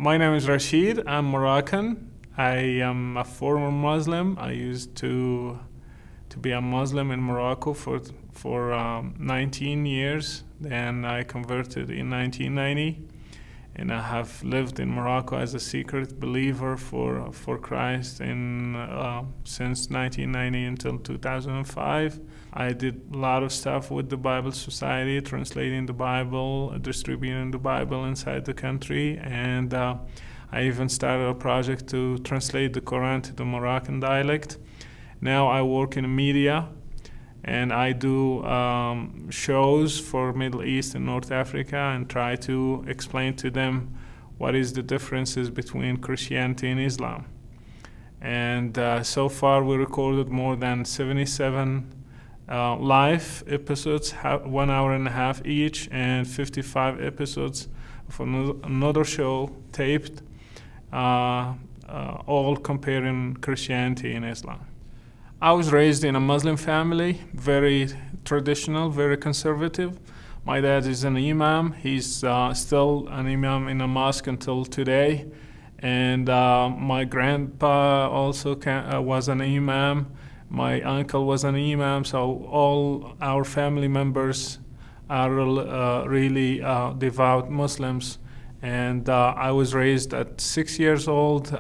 My name is Rachid. I'm Moroccan. I am a former Muslim. I used to be a Muslim in Morocco for 19 years. Then I converted in 1990, and I have lived in Morocco as a secret believer for Christ since 1990 until 2005. I did a lot of stuff with the Bible Society, translating the Bible, distributing the Bible inside the country, and I even started a project to translate the Quran to the Moroccan dialect. Now I work in media, and I do shows for Middle East and North Africa and try to explain to them what is the differences between Christianity and Islam. And so far we recorded more than 77 live episodes, 1 hour and a half each, and 55 episodes of another show taped, all comparing Christianity and Islam. I was raised in a Muslim family, very traditional, very conservative. My dad is an Imam. He's still an Imam in a mosque until today. And my grandpa also was an Imam. My uncle was an Imam. So all our family members are really devout Muslims. And I was raised at 6 years old.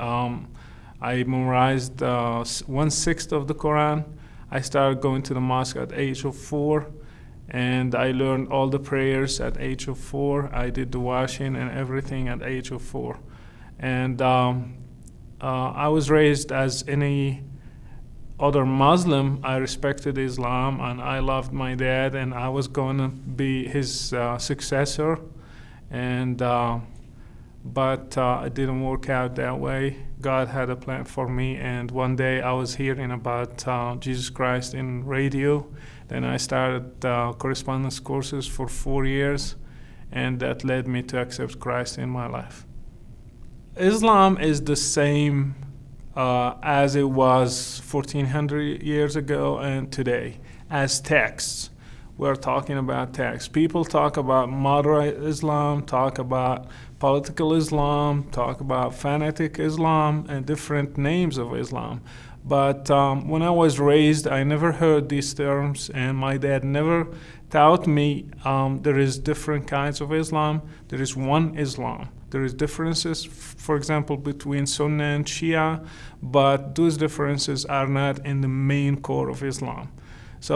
I memorized 1/6 of the Quran. I started going to the mosque at the age of 4, and I learned all the prayers at the age of 4. I did the washing and everything at the age of 4. And I was raised as any other Muslim. I respected Islam, and I loved my dad, and I was going to be his successor. And but it didn't work out that way. God had a plan for me, and one day I was hearing about Jesus Christ in radio. Then I started correspondence courses for 4 years, and that led me to accept Christ in my life. Islam is the same as it was 1400 years ago and today as texts. We're talking about texts. People talk about moderate Islam, talk about political Islam, talk about fanatic Islam, and different names of Islam. But when I was raised, I never heard these terms, and my dad never taught me there is different kinds of Islam. There is one Islam. There is differences, for example, between Sunnah and Shia, but those differences are not in the main core of Islam. So,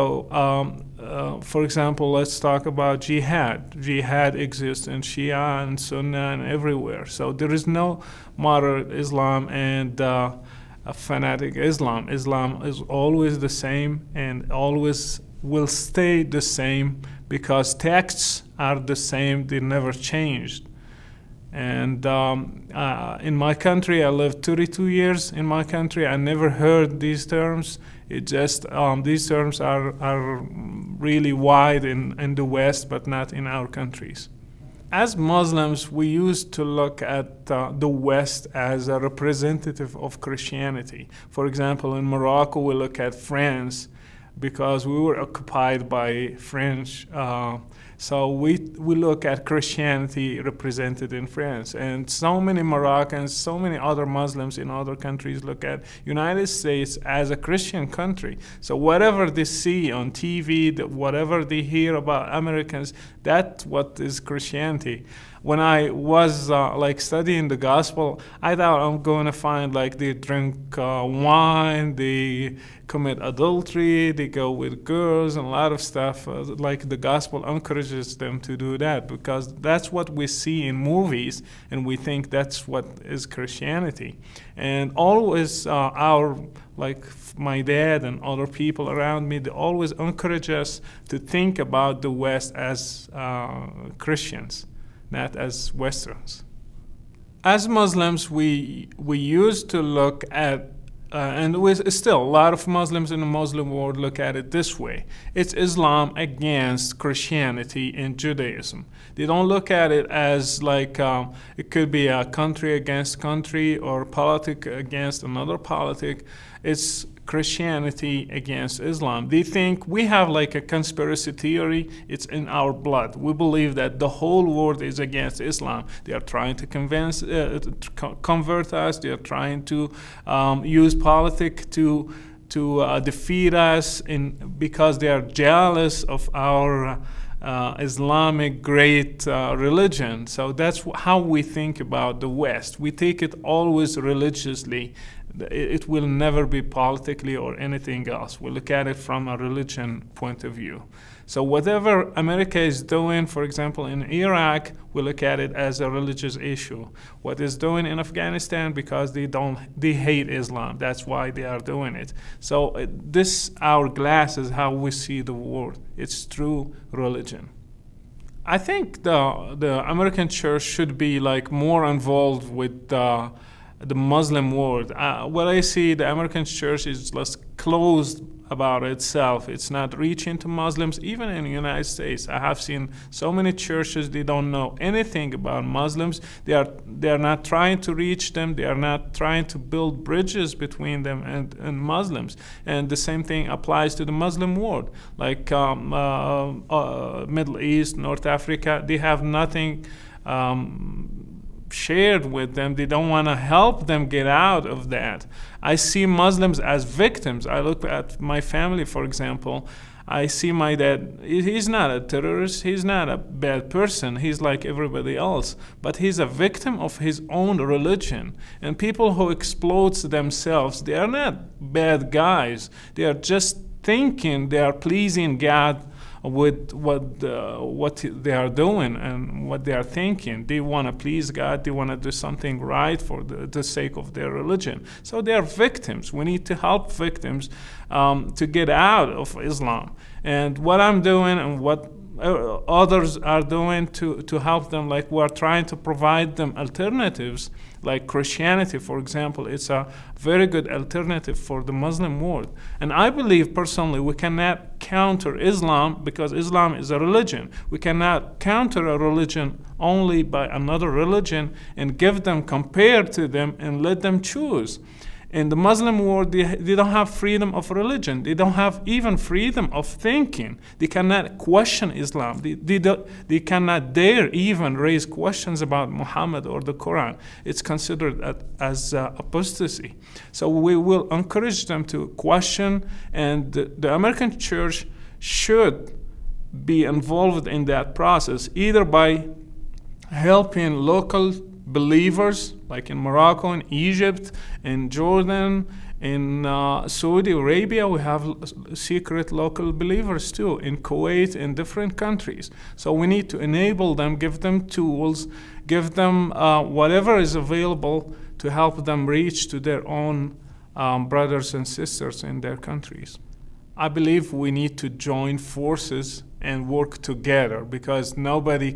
for example, let's talk about jihad. Jihad exists in Shia and Sunnah and everywhere. So there is no moderate Islam and a fanatic Islam. Islam is always the same and always will stay the same because texts are the same. They never changed. And in my country, I lived 32 years in my country. I never heard these terms. It just these terms are really wide in the West, but not in our countries. As Muslims, we used to look at the West as a representative of Christianity. For example, in Morocco, we look at France because we were occupied by French. So we look at Christianity represented in France, and so many Moroccans, so many other Muslims in other countries look at United States as a Christian country. So whatever they see on TV, whatever they hear about Americans, that's what is Christianity. When I was like studying the gospel, I thought I'm going to find like they drink wine, they commit adultery, they go with girls and a lot of stuff. Like the gospel encourages them to do that because that's what we see in movies, and we think that's what is Christianity. And always like my dad and other people around me, they always encourage us to think about the West as Christians, not as Westerns. As Muslims, we used to look at, and still a lot of Muslims in the Muslim world look at it this way. It's Islam against Christianity and Judaism. They don't look at it as like it could be a country against country or politic against another politic. It's Christianity against Islam. They think we have like a conspiracy theory. It's in our blood. We believe that the whole world is against Islam. They are trying to convert us. They are trying to use politics to defeat us because they are jealous of our Islamic great religion. So that's how we think about the West. We take it always religiously. It will never be politically or anything else. We look at it from a religion point of view. So whatever America is doing, for example, in Iraq, we look at it as a religious issue. What is doing in Afghanistan, because they hate Islam. That's why they are doing it. So this hourglass is how we see the world. It's through religion. I think the American church should be like more involved with the Muslim world. What I see, the American church is less closed about itself. It's not reaching to Muslims. Even in the United States, I have seen so many churches, they don't know anything about Muslims. They are not trying to reach them. They are not trying to build bridges between them and Muslims. And the same thing applies to the Muslim world. Like Middle East, North Africa, they have nothing shared with them. They don't want to help them get out of that. I see Muslims as victims. I look at my family, for example. I see my dad. He's not a terrorist. He's not a bad person. He's like everybody else. But he's a victim of his own religion. And people who explode themselves, they are not bad guys. They are just thinking they are pleasing God with what they are doing and what they are thinking. They want to please God. They want to do something right for the sake of their religion. So they are victims. We need to help victims to get out of Islam. And what I'm doing and what others are doing to help them, like we're trying to provide them alternatives, like Christianity, for example. It's a very good alternative for the Muslim world. And I believe personally we cannot counter Islam because Islam is a religion. We cannot counter a religion only by another religion and give them, compare to them, and let them choose. In the Muslim world, they don't have freedom of religion. They don't have even freedom of thinking. They cannot question Islam. They cannot dare even raise questions about Muhammad or the Quran. It's considered as apostasy. So we will encourage them to question, and the American church should be involved in that process, either by helping local believers, like in Morocco, in Egypt, in Jordan, in Saudi Arabia. We have secret local believers too, in Kuwait, in different countries. So we need to enable them, give them tools, give them whatever is available to help them reach to their own brothers and sisters in their countries. I believe we need to join forces and work together, because nobody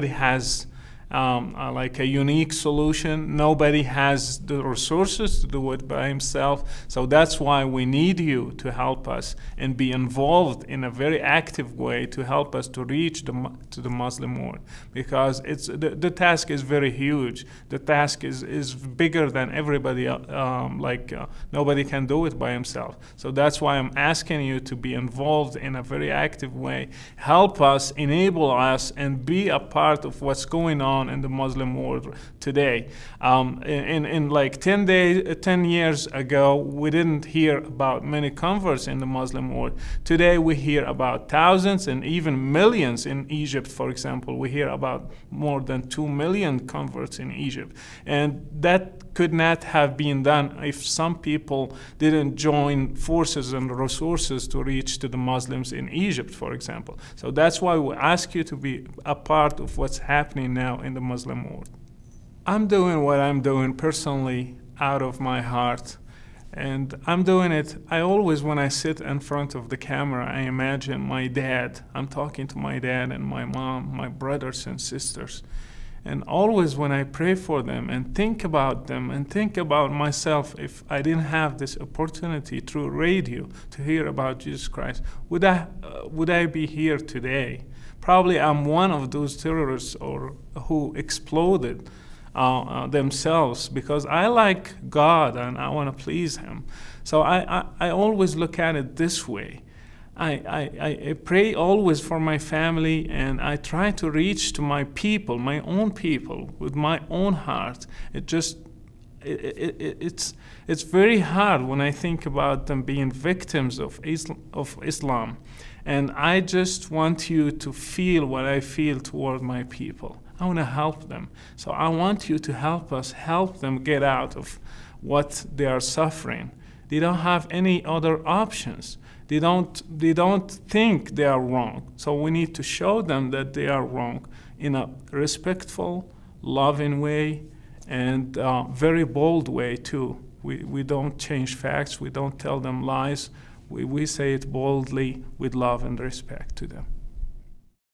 has like a unique solution. Nobody has the resources to do it by himself. So that's why we need you to help us and be involved in a very active way to help us to reach to the Muslim world, because the task is very huge. The task is bigger than everybody. Nobody can do it by himself. So that's why I'm asking you to be involved in a very active way. Help us, enable us, and be a part of what's going on in the Muslim world today. In like 10 years ago, we didn't hear about many converts in the Muslim world. Today we hear about thousands and even millions in Egypt, for example. We hear about more than 2 million converts in Egypt. And that could not have been done if some people didn't join forces and resources to reach to the Muslims in Egypt, for example. So that's why we ask you to be a part of what's happening now in the Muslim world. I'm doing what I'm doing personally out of my heart, and I'm doing it. I always, when I sit in front of the camera, I imagine my dad. I'm talking to my dad and my mom, my brothers and sisters. And always when I pray for them and think about them and think about myself, if I didn't have this opportunity through radio to hear about Jesus Christ, would I be here today? Probably I'm one of those terrorists who exploded themselves, because I like God and I want to please Him. So I always look at it this way. I pray always for my family, and I try to reach to my people, my own people, with my own heart. It's very hard when I think about them being victims of Islam. And I just want you to feel what I feel toward my people. I want to help them. So I want you to help us help them get out of what they are suffering. They don't have any other options. They don't think they are wrong. So we need to show them that they are wrong in a respectful, loving way, and very bold way too. We don't change facts. We don't tell them lies. We say it boldly with love and respect to them.